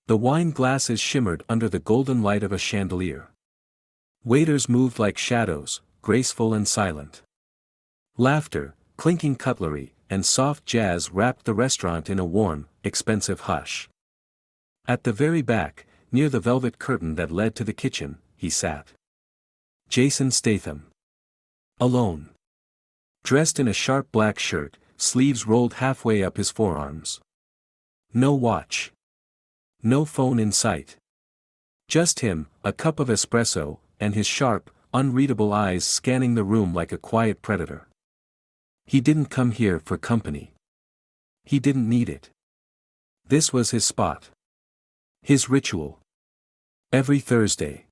The wine glasses shimmered under the golden light of a chandelier. Waiters moved like shadows, graceful and silent. Laughter, clinking cutlery, and soft jazz wrapped the restaurant in a warm, expensive hush. At the very back, near the velvet curtain that led to the kitchen, he sat. Jason Statham. Alone. Dressed in a sharp black shirt, sleeves rolled halfway up his forearms. No watch. No phone in sight. Just him, a cup of espresso, and his sharp, unreadable eyes scanning the room like a quiet predator. He didn't come here for company. He didn't need it. This was his spot. His ritual. Every Thursday.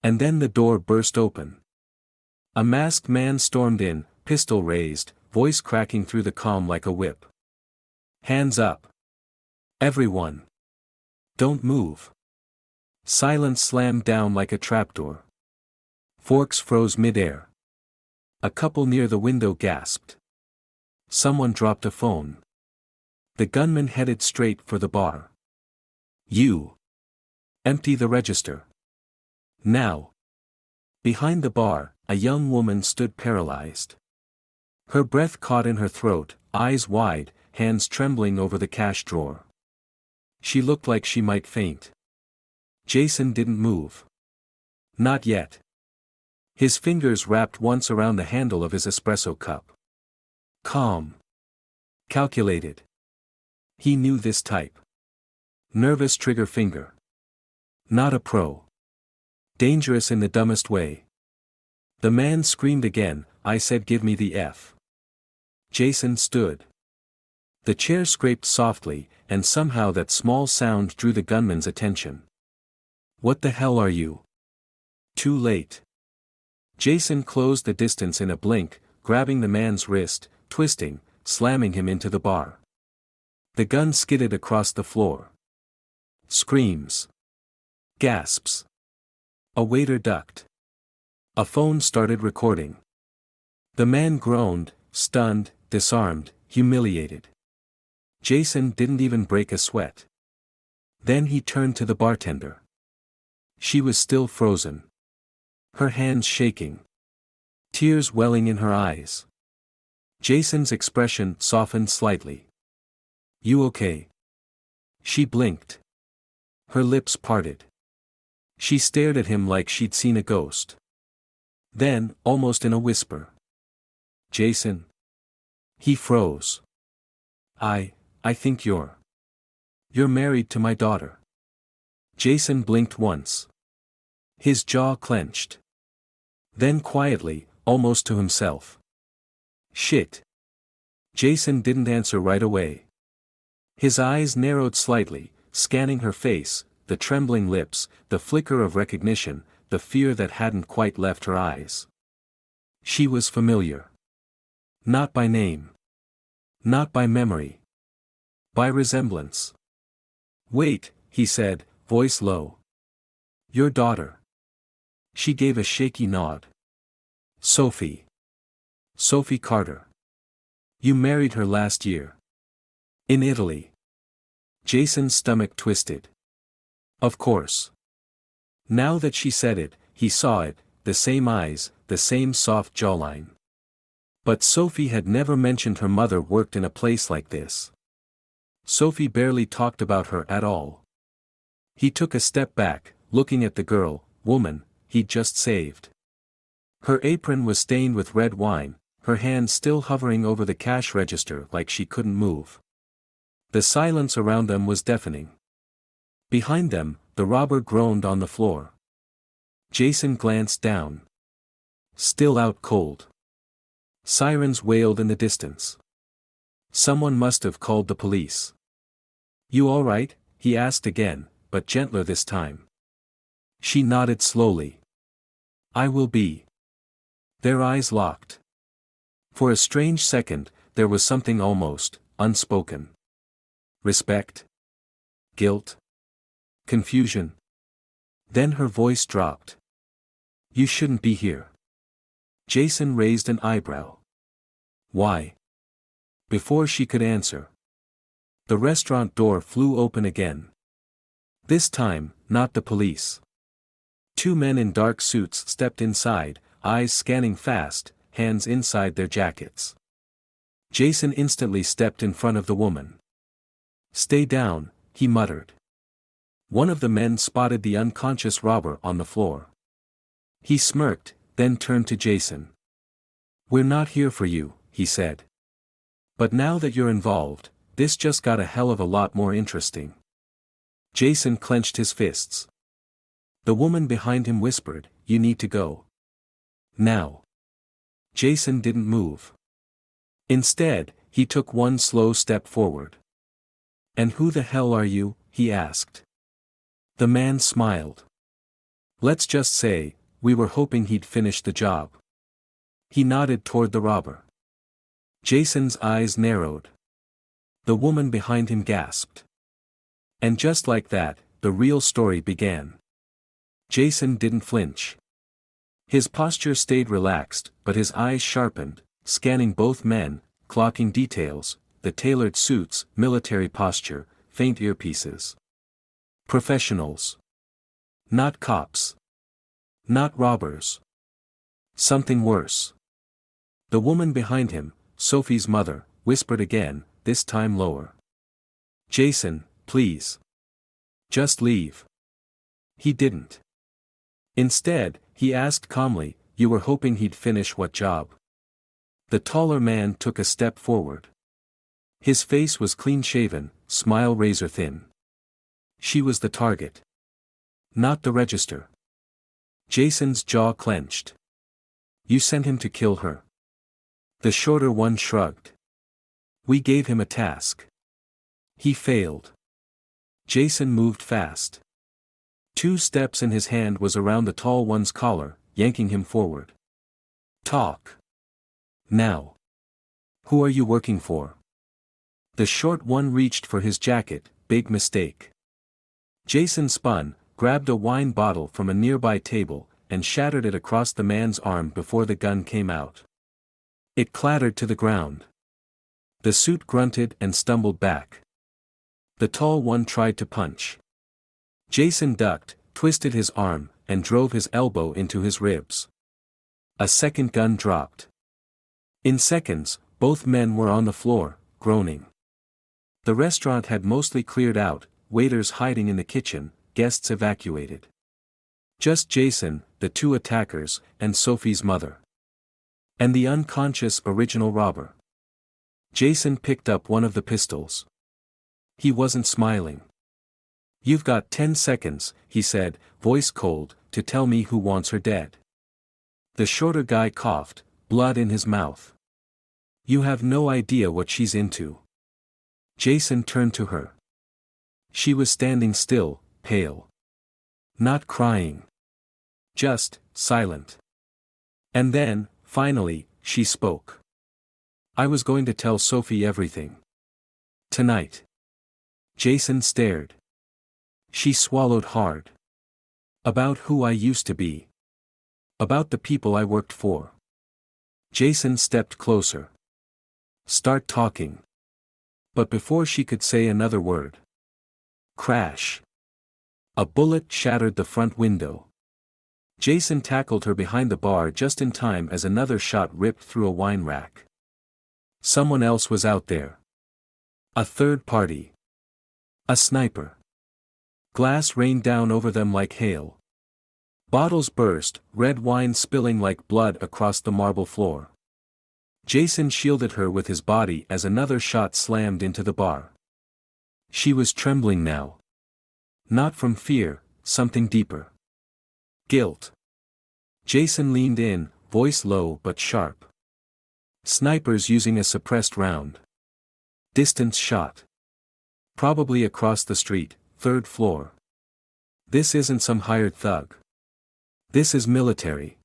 And then the door burst open. A masked man stormed in, pistol raised, voice cracking through the calm like a whip. Hands up. Everyone. Don't move. Silence slammed down like a trapdoor. Forks froze midair. A couple near the window gasped. Someone dropped a phone. The gunman headed straight for the bar. You. Empty the register. Now. Behind the bar, a young woman stood paralyzed. Her breath caught in her throat, eyes wide, hands trembling over the cash drawer. She looked like she might faint. Jason didn't move. Not yet. His fingers wrapped once around the handle of his espresso cup. Calm. Calculated. He knew this type. Nervous trigger finger. Not a pro. Dangerous in the dumbest way. The man screamed again, I said give me the F. Jason stood. The chair scraped softly, and somehow that small sound drew the gunman's attention. What the hell are you? Too late. Jason closed the distance in a blink, grabbing the man's wrist, twisting, slamming him into the bar. The gun skidded across the floor. Screams. Gasps. A waiter ducked. A phone started recording. The man groaned, stunned, disarmed, humiliated. Jason didn't even break a sweat. Then he turned to the bartender. She was still frozen. Her hands shaking. Tears welling in her eyes. Jason's expression softened slightly. You okay? She blinked. Her lips parted. She stared at him like she'd seen a ghost. Then, almost in a whisper. Jason. He froze. I think you're married to my daughter. Jason blinked once. His jaw clenched. Then quietly, almost to himself. Shit. Jason didn't answer right away. His eyes narrowed slightly, scanning her face, the trembling lips, the flicker of recognition, the fear that hadn't quite left her eyes. She was familiar. Not by name. Not by memory. By resemblance. Wait, he said, voice low. Your daughter. She gave a shaky nod. Sophie. Sophie Carter. You married her last year. In Italy. Jason's stomach twisted. Of course. Now that she said it, he saw it, the same eyes, the same soft jawline. But Sophie had never mentioned her mother worked in a place like this. Sophie barely talked about her at all. He took a step back, looking at the woman, he'd just saved. Her apron was stained with red wine, her hand still hovering over the cash register like she couldn't move. The silence around them was deafening. Behind them, the robber groaned on the floor. Jason glanced down. Still out cold. Sirens wailed in the distance. Someone must have called the police. You all right? He asked again, but gentler this time. She nodded slowly. I will be. Their eyes locked. For a strange second, there was something almost unspoken. Respect? Guilt? Confusion? Then her voice dropped. You shouldn't be here. Jason raised an eyebrow. Why? Before she could answer, the restaurant door flew open again. This time, not the police. Two men in dark suits stepped inside, eyes scanning fast, hands inside their jackets. Jason instantly stepped in front of the woman. "Stay down," he muttered. One of the men spotted the unconscious robber on the floor. He smirked, then turned to Jason. "We're not here for you," he said. "But now that you're involved, this just got a hell of a lot more interesting." Jason clenched his fists. The woman behind him whispered, "You need to go. Now." Jason didn't move. Instead, he took one slow step forward. "And who the hell are you?" he asked. The man smiled. "Let's just say, we were hoping he'd finish the job." He nodded toward the robber. Jason's eyes narrowed. The woman behind him gasped. And just like that, the real story began. Jason didn't flinch. His posture stayed relaxed, but his eyes sharpened, scanning both men, clocking details, the tailored suits, military posture, faint earpieces. Professionals. Not cops. Not robbers. Something worse. The woman behind him, Sophie's mother, whispered again, this time lower. "Jason, please. Just leave." He didn't. Instead, he asked calmly, "You were hoping he'd finish what job?" The taller man took a step forward. His face was clean-shaven, smile razor-thin. She was the target. Not the register. Jason's jaw clenched. "You sent him to kill her?" The shorter one shrugged. "We gave him a task. He failed." Jason moved fast. 2 steps and his hand was around the tall one's collar, yanking him forward. "Talk. Now. Who are you working for?" The short one reached for his jacket, big mistake. Jason spun, grabbed a wine bottle from a nearby table, and shattered it across the man's arm before the gun came out. It clattered to the ground. The suit grunted and stumbled back. The tall one tried to punch. Jason ducked, twisted his arm, and drove his elbow into his ribs. A second gun dropped. In seconds, both men were on the floor, groaning. The restaurant had mostly cleared out, waiters hiding in the kitchen, guests evacuated. Just Jason, the 2 attackers, and Sophie's mother. And the unconscious original robber. Jason picked up one of the pistols. He wasn't smiling. "You've got 10 seconds, he said, voice cold, to tell me who wants her dead." The shorter guy coughed, blood in his mouth. "You have no idea what she's into." Jason turned to her. She was standing still, pale. Not crying. Just, silent. And then, finally, she spoke. "I was going to tell Sophie everything. Tonight." Jason stared. She swallowed hard. "About who I used to be. About the people I worked for." Jason stepped closer. "Start talking." But before she could say another word. Crash. A bullet shattered the front window. Jason tackled her behind the bar just in time as another shot ripped through a wine rack. Someone else was out there. A third party. A sniper. Glass rained down over them like hail. Bottles burst, red wine spilling like blood across the marble floor. Jason shielded her with his body as another shot slammed into the bar. She was trembling now. Not from fear, something deeper. Guilt. Jason leaned in, voice low but sharp. "Snipers using a suppressed round. Distance shot. Probably across the street, 3rd floor. This isn't some hired thug. This is military."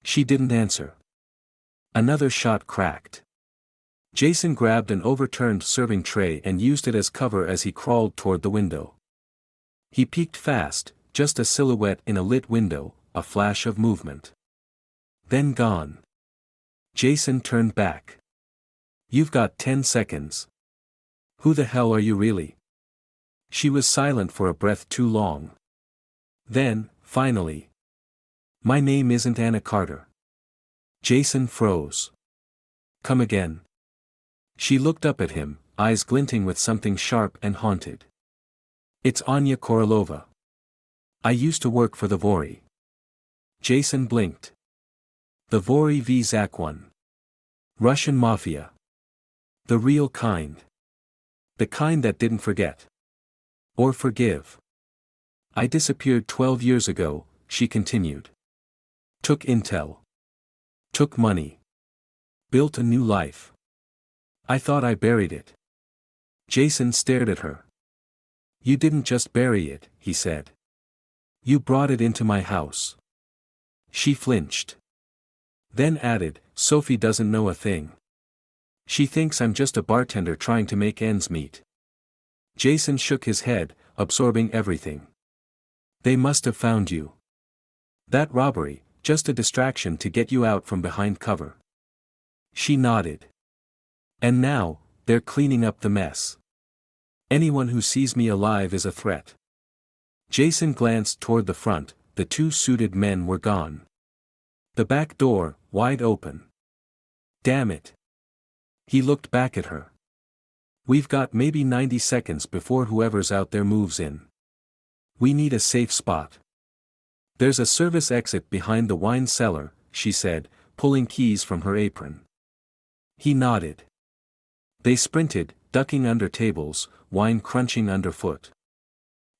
She didn't answer. Another shot cracked. Jason grabbed an overturned serving tray and used it as cover as he crawled toward the window. He peeked fast, just a silhouette in a lit window, a flash of movement. Then gone. Jason turned back. "You've got 10 seconds. Who the hell are you really?" She was silent for a breath too long. Then, finally. My name isn't Anna Carter. Jason froze. Come again. She looked up at him, eyes glinting with something sharp and haunted. It's Anya Korolova. I used to work for the Vori. Jason blinked. The Vori v Zakwan. Russian mafia. The real kind. The kind that didn't forget. Or forgive. I disappeared 12 years ago, she continued. Took intel. Took money. Built a new life. I thought I buried it. Jason stared at her. You didn't just bury it, he said. You brought it into my house. She flinched. Then added, Sophie doesn't know a thing. She thinks I'm just a bartender trying to make ends meet. Jason shook his head, absorbing everything. They must have found you. That robbery, just a distraction to get you out from behind cover. She nodded. And now, they're cleaning up the mess. Anyone who sees me alive is a threat. Jason glanced toward the front, the two suited men were gone. The back door, wide open. Damn it. He looked back at her. We've got maybe 90 seconds before whoever's out there moves in. We need a safe spot. There's a service exit behind the wine cellar, she said, pulling keys from her apron. He nodded. They sprinted, ducking under tables, wine crunching underfoot.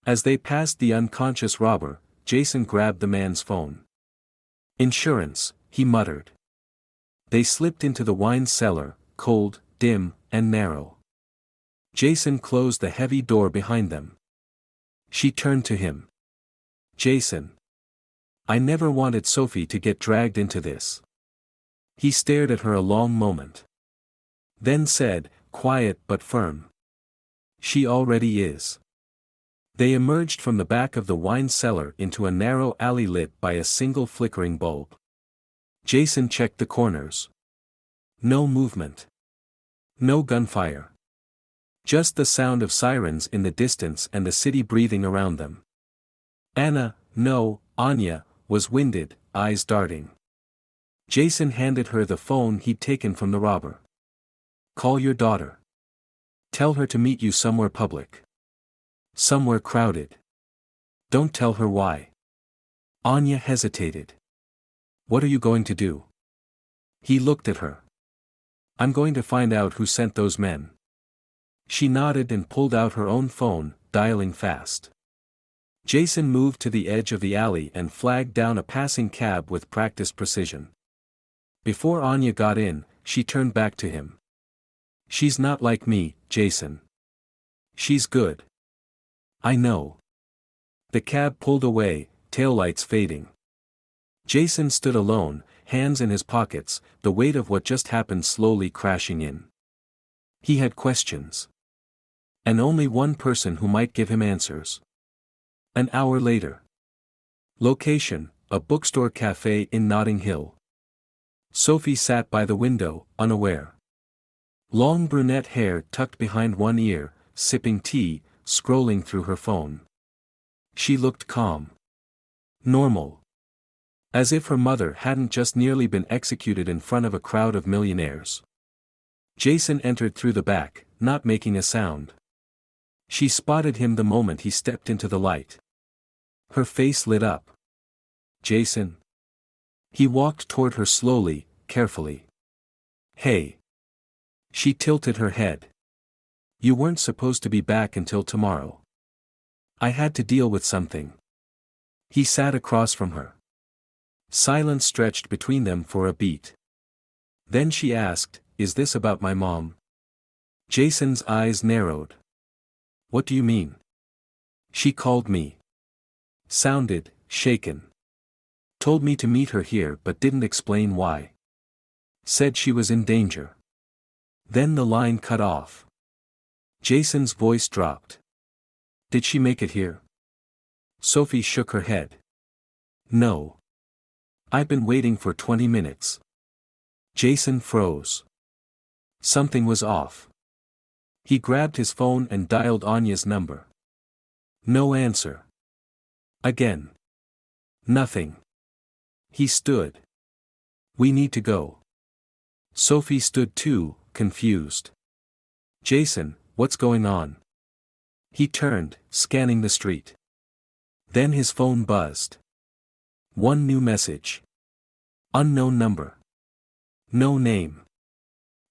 As they passed the unconscious robber, Jason grabbed the man's phone. Insurance, he muttered. They slipped into the wine cellar, cold, dim, and narrow. Jason closed the heavy door behind them. She turned to him. Jason. I never wanted Sophie to get dragged into this. He stared at her a long moment. Then said, quiet but firm. She already is. They emerged from the back of the wine cellar into a narrow alley lit by a single flickering bulb. Jason checked the corners. No movement. No gunfire. Just the sound of sirens in the distance and the city breathing around them. Anna, no, Anya, was winded, eyes darting. Jason handed her the phone he'd taken from the robber. Call your daughter. Tell her to meet you somewhere public. Somewhere crowded. Don't tell her why. Anya hesitated. What are you going to do? He looked at her. I'm going to find out who sent those men. She nodded and pulled out her own phone, dialing fast. Jason moved to the edge of the alley and flagged down a passing cab with practiced precision. Before Anya got in, she turned back to him. She's not like me, Jason. She's good. I know. The cab pulled away, taillights fading. Jason stood alone, hands in his pockets, the weight of what just happened slowly crashing in. He had questions. And only one person who might give him answers. An hour later. Location, a bookstore cafe in Notting Hill. Sophie sat by the window, unaware. Long brunette hair tucked behind one ear, sipping tea, scrolling through her phone. She looked calm. Normal. As if her mother hadn't just nearly been executed in front of a crowd of millionaires. Jason entered through the back, not making a sound. She spotted him the moment he stepped into the light. Her face lit up. Jason. He walked toward her slowly, carefully. Hey. She tilted her head. You weren't supposed to be back until tomorrow. I had to deal with something. He sat across from her. Silence stretched between them for a beat. Then she asked, Is this about my mom? Jason's eyes narrowed. What do you mean? She called me. Sounded, shaken. Told me to meet her here but didn't explain why. Said she was in danger. Then the line cut off. Jason's voice dropped. Did she make it here? Sophie shook her head. No. I've been waiting for 20 minutes. Jason froze. Something was off. He grabbed his phone and dialed Anya's number. No answer. Again. Nothing. He stood. We need to go. Sophie stood too, confused. Jason, what's going on? He turned, scanning the street. Then his phone buzzed. One new message. Unknown number. No name.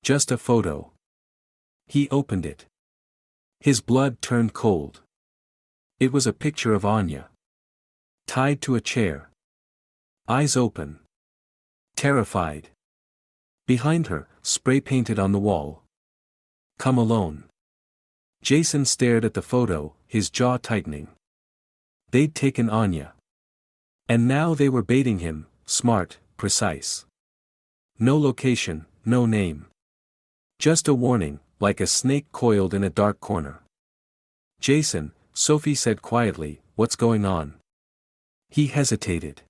Just a photo. He opened it. His blood turned cold. It was a picture of Anya. Tied to a chair. Eyes open. Terrified. Behind her, spray painted on the wall. Come alone. Jason stared at the photo, his jaw tightening. They'd taken Anya. And now they were baiting him, smart, precise. No location, no name. Just a warning, like a snake coiled in a dark corner. Jason, Sophie said quietly, what's going on? He hesitated.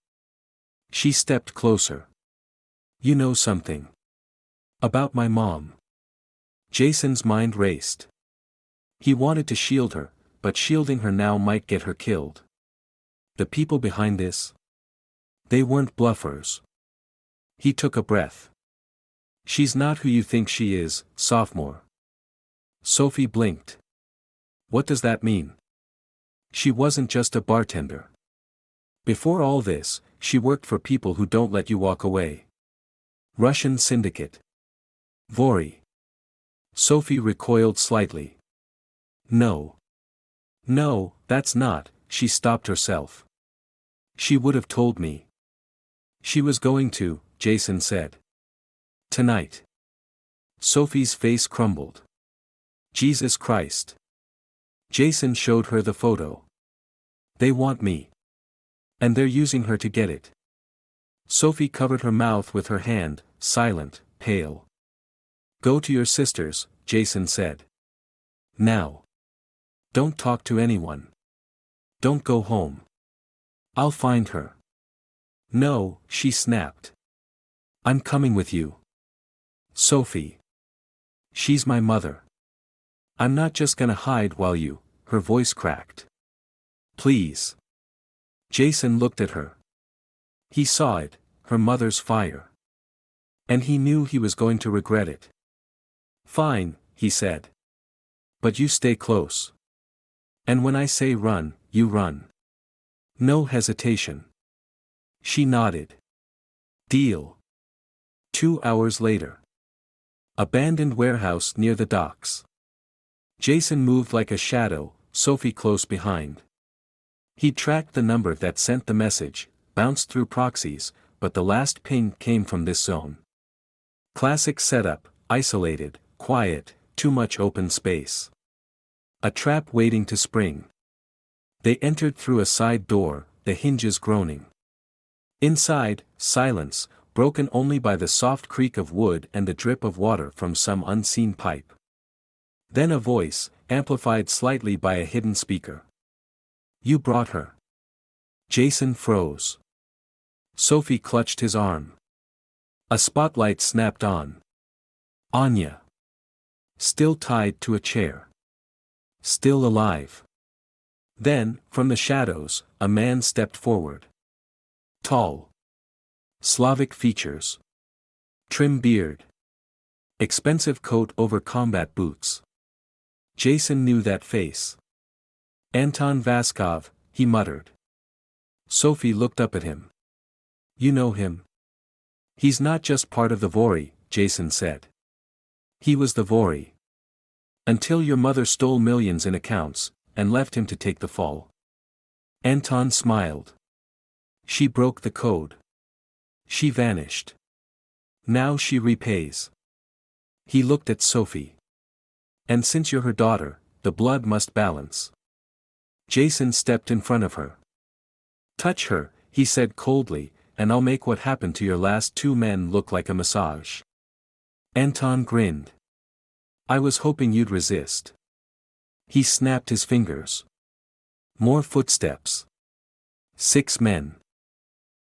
She stepped closer. You know something. About my mom. Jason's mind raced. He wanted to shield her, but shielding her now might get her killed. The people behind this? They weren't bluffers. He took a breath. She's not who you think she is, sophomore. Sophie blinked. What does that mean? She wasn't just a bartender. Before all this, she worked for people who don't let you walk away. Russian syndicate. Vori. Sophie recoiled slightly. No. No, that's not, she stopped herself. She would have told me. She was going to, Jason said. Tonight. Sophie's face crumbled. Jesus Christ. Jason showed her the photo. They want me. And they're using her to get it. Sophie covered her mouth with her hand, silent, pale. Go to your sisters, Jason said. Now. Don't talk to anyone. Don't go home. I'll find her. No, she snapped. I'm coming with you. Sophie. She's my mother. I'm not just gonna hide while you, her voice cracked. Please. Jason looked at her. He saw it, her mother's fire. And he knew he was going to regret it. Fine, he said. But you stay close. And when I say run, you run. No hesitation. She nodded. Deal. 2 hours later. Abandoned warehouse near the docks. Jason moved like a shadow, Sophie close behind. He tracked the number that sent the message, bounced through proxies, but the last ping came from this zone. Classic setup, isolated, quiet, too much open space. A trap waiting to spring. They entered through a side door, the hinges groaning. Inside, silence, broken only by the soft creak of wood and the drip of water from some unseen pipe. Then a voice, amplified slightly by a hidden speaker. You brought her. Jason froze. Sophie clutched his arm. A spotlight snapped on. Anya. Still tied to a chair. Still alive. Then, from the shadows, a man stepped forward. Tall. Slavic features. Trim beard. Expensive coat over combat boots. Jason knew that face. Anton Vaskov, he muttered. Sophie looked up at him. You know him? He's not just part of the Vori, Jason said. He was the Vori. Until your mother stole millions in accounts, and left him to take the fall. Anton smiled. She broke the code. She vanished. Now she repays. He looked at Sophie. And since you're her daughter, the blood must balance. Jason stepped in front of her. Touch her, he said coldly, and I'll make what happened to your last 2 men look like a massage. Anton grinned. I was hoping you'd resist. He snapped his fingers. More footsteps. 6 men.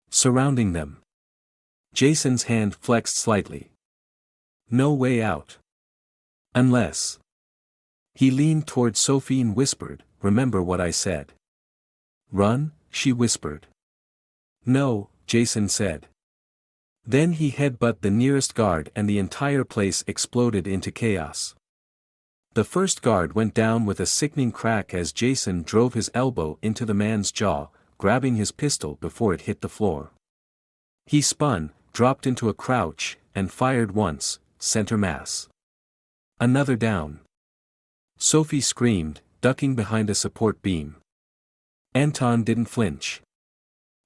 Surrounding them. Jason's hand flexed slightly. No way out. Unless. He leaned toward Sophie and whispered, remember what I said. Run, she whispered. No, Jason said. Then he headbutted the nearest guard and the entire place exploded into chaos. The first guard went down with a sickening crack as Jason drove his elbow into the man's jaw, grabbing his pistol before it hit the floor. He spun, dropped into a crouch, and fired once, center mass. Another down. Sophie screamed, ducking behind a support beam. Anton didn't flinch.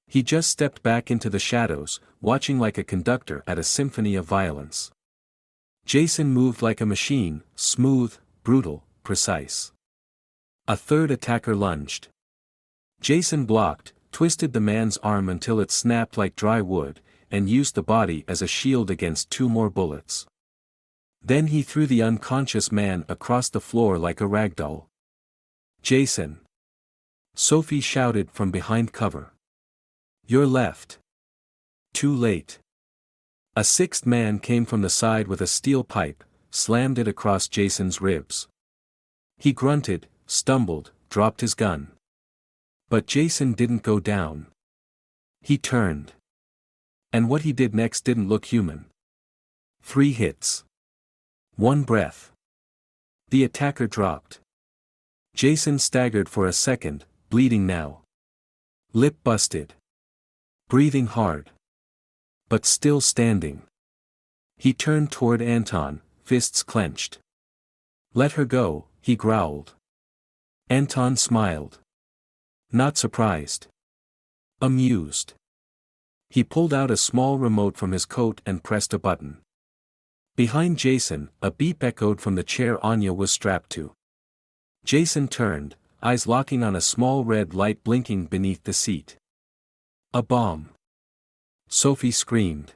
He just stepped back into the shadows, watching like a conductor at a symphony of violence. Jason moved like a machine, smooth, brutal, precise. A third attacker lunged. Jason blocked, twisted the man's arm until it snapped like dry wood, and used the body as a shield against 2 more bullets. Then he threw the unconscious man across the floor like a ragdoll. Jason! Sophie shouted from behind cover. You're left. Too late. A 6th man came from the side with a steel pipe, slammed it across Jason's ribs. He grunted, stumbled, dropped his gun. But Jason didn't go down. He turned. And what he did next didn't look human. 3 hits. 1 breath. The attacker dropped. Jason staggered for a second, bleeding now. Lip busted. Breathing hard. But still standing. He turned toward Anton, fists clenched. Let her go, he growled. Anton smiled. Not surprised. Amused. He pulled out a small remote from his coat and pressed a button. Behind Jason, a beep echoed from the chair Anya was strapped to. Jason turned, eyes locking on a small red light blinking beneath the seat. A bomb. Sophie screamed.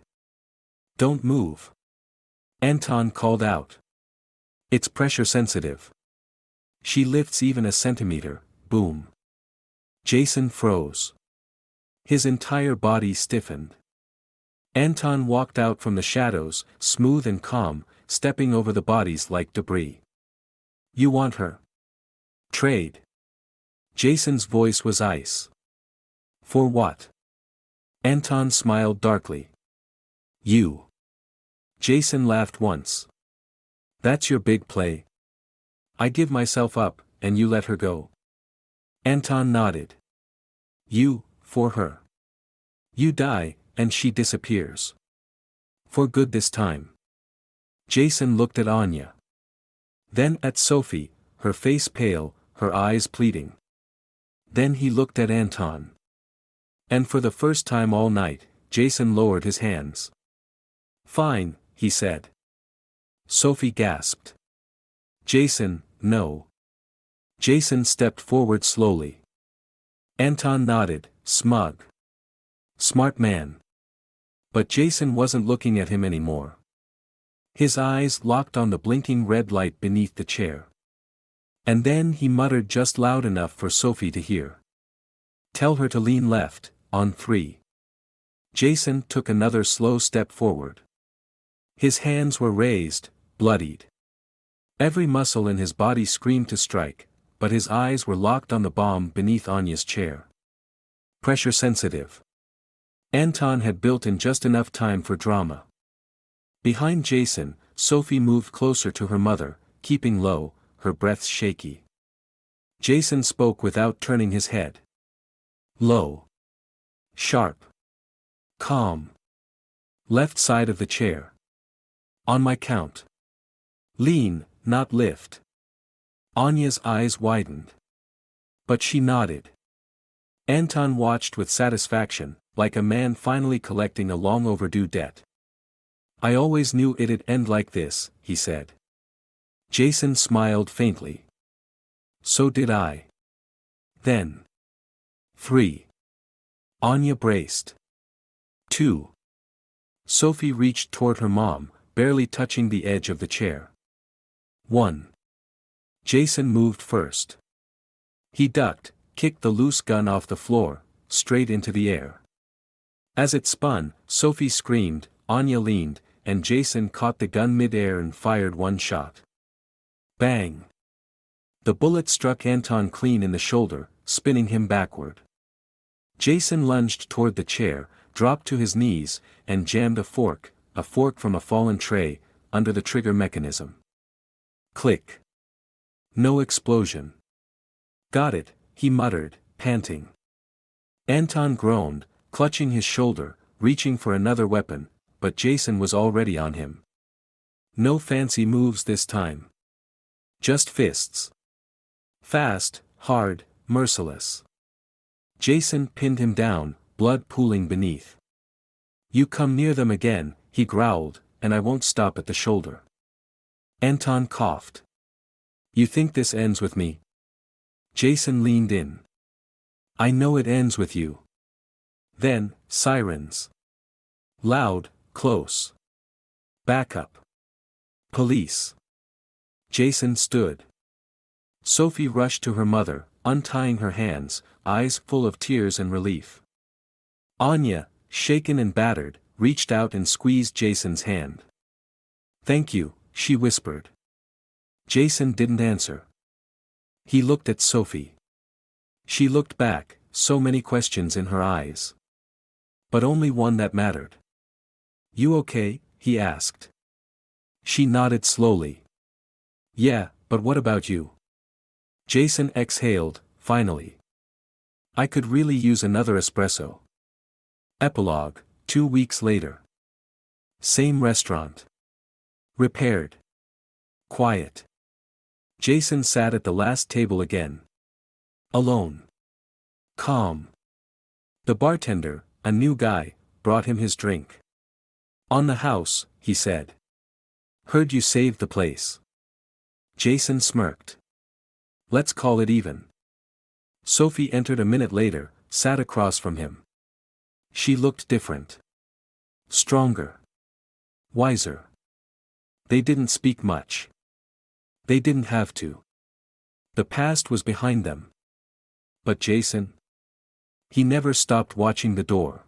Don't move. Anton called out. It's pressure sensitive. She lifts even a centimeter, boom. Jason froze. His entire body stiffened. Anton walked out from the shadows, smooth and calm, stepping over the bodies like debris. You want her? Trade. Jason's voice was ice. For what? Anton smiled darkly. You. Jason laughed once. That's your big play? I give myself up, and you let her go. Anton nodded. You, for her. You die, and she disappears. For good this time. Jason looked at Anya. Then at Sophie, her face pale, her eyes pleading. Then he looked at Anton. And for the first time all night, Jason lowered his hands. Fine, he said. Sophie gasped. Jason, no. Jason stepped forward slowly. Anton nodded, smug. Smart man. But Jason wasn't looking at him anymore. His eyes locked on the blinking red light beneath the chair. And then he muttered just loud enough for Sophie to hear. Tell her to lean left, on 3. Jason took another slow step forward. His hands were raised, bloodied. Every muscle in his body screamed to strike, but his eyes were locked on the bomb beneath Anya's chair. Pressure sensitive. Anton had built in just enough time for drama. Behind Jason, Sophie moved closer to her mother, keeping low, her breath shaky. Jason spoke without turning his head. Low. Sharp. Calm. Left side of the chair. On my count. Lean, not lift. Anya's eyes widened. But she nodded. Anton watched with satisfaction, like a man finally collecting a long overdue debt. I always knew it'd end like this, he said. Jason smiled faintly. So did I. Then. 3. Anya braced. 2. Sophie reached toward her mom, barely touching the edge of the chair. 1. Jason moved first. He ducked, kicked the loose gun off the floor, straight into the air. As it spun, Sophie screamed, Anya leaned, and Jason caught the gun mid-air and fired one shot. Bang! The bullet struck Anton clean in the shoulder, spinning him backward. Jason lunged toward the chair, dropped to his knees, and jammed a fork from a fallen tray, under the trigger mechanism. Click. No explosion. Got it, he muttered, panting. Anton groaned, clutching his shoulder, reaching for another weapon, but Jason was already on him. No fancy moves this time. Just fists. Fast, hard, merciless. Jason pinned him down, blood pooling beneath. You come near them again, he growled, and I won't stop at the shoulder. Anton coughed. You think this ends with me? Jason leaned in. I know it ends with you. Then, sirens. Loud, close. Backup. Police. Jason stood. Sophie rushed to her mother, untying her hands, eyes full of tears and relief. Anya, shaken and battered, reached out and squeezed Jason's hand. Thank you, she whispered. Jason didn't answer. He looked at Sophie. She looked back, so many questions in her eyes. But only one that mattered. You okay? He asked. She nodded slowly. Yeah, but what about you? Jason exhaled, finally. I could really use another espresso. Epilogue, 2 weeks later. Same restaurant. Repaired. Quiet. Jason sat at the last table again. Alone. Calm. The bartender, a new guy, brought him his drink. On the house, he said. Heard you saved the place. Jason smirked. Let's call it even. Sophie entered a minute later, sat across from him. She looked different. Stronger. Wiser. They didn't speak much. They didn't have to. The past was behind them. But Jason? He never stopped watching the door.